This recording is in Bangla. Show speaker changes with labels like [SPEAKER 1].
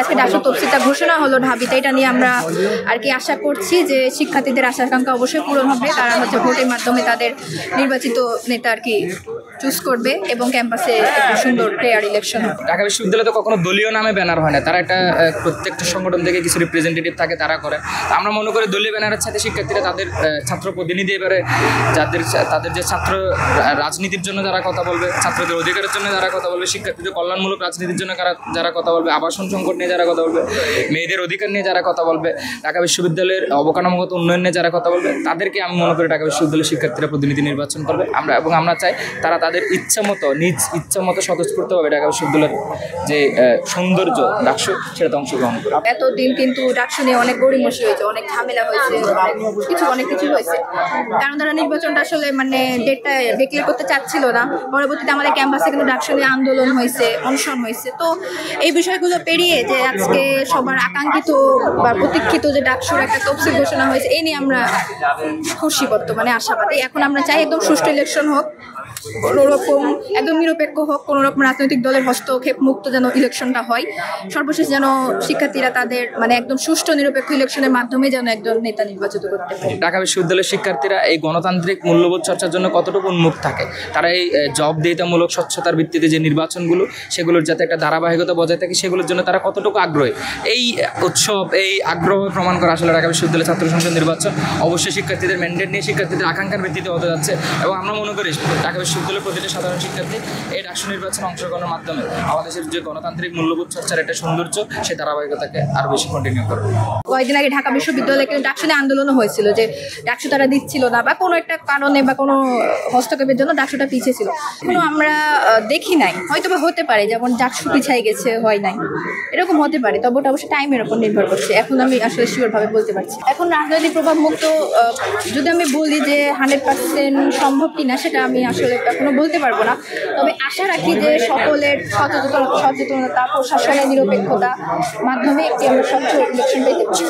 [SPEAKER 1] আজকে ডাকসু তফসিলটা ঘোষণা হলো ঢাবিতে, এটা নিয়ে আমরা আর কি আশা করছি যে শিক্ষার্থীদের আশা আকাঙ্ক্ষা অবশ্যই পূরণ হবে। তারা হচ্ছে ভোটের মাধ্যমে তাদের নির্বাচিত নেতা আর কি চুজ করবে এবং ক্যাম্পাসে একটু সুন্দর ফেয়ার ইলেকশন হবে।
[SPEAKER 2] ঢাকা বিশ্ববিদ্যালয়ে তো কখনো দলীয় নামে ব্যানার হয় না, তারা একটা প্রত্যেকটা সংগঠন থেকে কিছু রিপ্রেজেন্টেটিভ থাকে, তারা করে। আমরা মনে করি দলীয় ব্যানারের সাথে শিক্ষার্থীরা তাদের ছাত্র প্রতিনিধি, এবারে তাদের যে ছাত্র রাজনীতির জন্য যারা কথা বলবে, ছাত্রদের অধিকারের জন্য যারা কথা বলবে, শিক্ষার্থীদের কল্যাণমূলক রাজনীতির জন্য যারা কথা বলবে, আবাসন সংকট নিয়ে যারা কথা বলবে, মেয়েদের অধিকার নিয়ে যারা কথা বলবে, ঢাকা বিশ্ববিদ্যালয়ের অবকাঠামোগত উন্নয়ন নিয়ে যারা কথা বলবে, তাদেরকে আমি মনে করি ঢাকা বিশ্ববিদ্যালয়ের শিক্ষার্থীরা প্রতিনিধি নির্বাচন করবে। আমরা চাই তারা তাদের নিজ ইচ্ছা মতো স্বতঃস্ফূর্তভাবে ঢাকা বিশ্ববিদ্যালয়ের যে সৌন্দর্য ডাকসু সেটাতে অংশগ্রহণ করে।
[SPEAKER 1] এতদিন কিন্তু ডাকসু নিয়ে অনেক গড়িমসি হয়েছে, অনেক ঝামেলা হয়েছে, অনেক কিছু হয়েছে, কারণ তারা নির্বাচনটা আসলে মানে ডেটটা ডিক্লেয়ার করতে চাচ্ছিল না। পরবর্তীতে আমাদের ক্যাম্পাসে কিন্তু ডাকসু নিয়ে আন্দোলন হয়েছে, অনশন হয়েছে। তো এই বিষয়গুলো পেরিয়ে যে আজকে সবার আকাঙ্ক্ষিত বা প্রতীক্ষিত যে ডাকসুর একটা তফসিল ঘোষণা হয়েছে, এই নিয়ে আমরা খুশি, বর্তমানে আশাবাদী। এখন আমরা চাই একদম সুষ্ঠু ইলেকশন হোক, কোনোরকম একদম নিরপেক্ষ হোক, কোনোরকম রাজনৈতিক দলের হস্তক্ষেপ মুক্ত যেন ইলেকশনটা হয়। সর্বশেষ যেন শিক্ষার্থীরা তাদের মানে একদম সুষ্ঠু নিরপেক্ষ ইলেকশনের মাধ্যমে যেন একজন নেতা নির্বাচিত করতে পারে।
[SPEAKER 2] ঢাকা বিশ্ববিদ্যালয়ের শিক্ষার্থীরা এই গণতান্ত্রিক মূল্যবোধ চর্চার জন্য কতটুকু উন্মুখ থাকে, তারা এই জবাবদিহিতামূলক স্বচ্ছতার ভিত্তিতে যে নির্বাচনগুলো, সেগুলোর যাতে একটা ধারাবাহিকতা বজায় থাকে, সেগুলোর জন্য তারা কতটুকু আগ্রহী, এই উৎসব, এই আগ্রহ প্রমাণ করা আসলে ঢাকা বিশ্ববিদ্যালয়ের ছাত্র সংসদ নির্বাচন অবশ্যই শিক্ষার্থীদের ম্যান্ডেট নিয়ে, শিক্ষার্থীদের আকাঙ্ক্ষার ভিত্তিতে হতে যাচ্ছে। এবং আমরা মনে করি ঢাকা বিশ্ববিদ্যালয়ের প্রতিটি সাধারণ শিক্ষার্থী এই ডাকসু নির্বাচনে অংশগ্রহণের মাধ্যমে আমাদের যে গণতান্ত্রিক মূল্যবোধ চর্চার একটা সৌন্দর্য, সেই ধারাবাহিকতাকে আরও বেশি কন্টিনিউ করবে।
[SPEAKER 1] কয়েকদিন আগে ঢাকা বিশ্ববিদ্যালয়ে কিন্তু ডাকসু নিয়ে আন্দোলনও হয়েছিল যে ডাকসু তারা দিচ্ছিল না, বা কোনো একটা কারণে বা কোনো হস্তক্ষেপের জন্য ডাকসুটা পিছিয়ে ছিল। এখনো আমরা দেখি নাই, হয়তো বা হতে পারে যেমন ডাকসু পিছিয়ে গেছে, হয় নাই, এরকম হতে পারে। তবে ওটা অবশ্যই টাইমের উপর নির্ভর করছে, এখন আমি আসলে শিওরভাবে বলতে পারছি। এখন রাজনৈতিক প্রভাব মুক্ত যদি আমি বলি যে 100% সম্ভব কিনা, সেটা আমি আসলে এখনো বলতে পারবো না। তবে আশা রাখি যে সকলের সচেতনতা, প্রশাসনের নিরপেক্ষতা মাধ্যমে একটি আমরা স্বচ্ছ ইলেকশন পেতে পারি।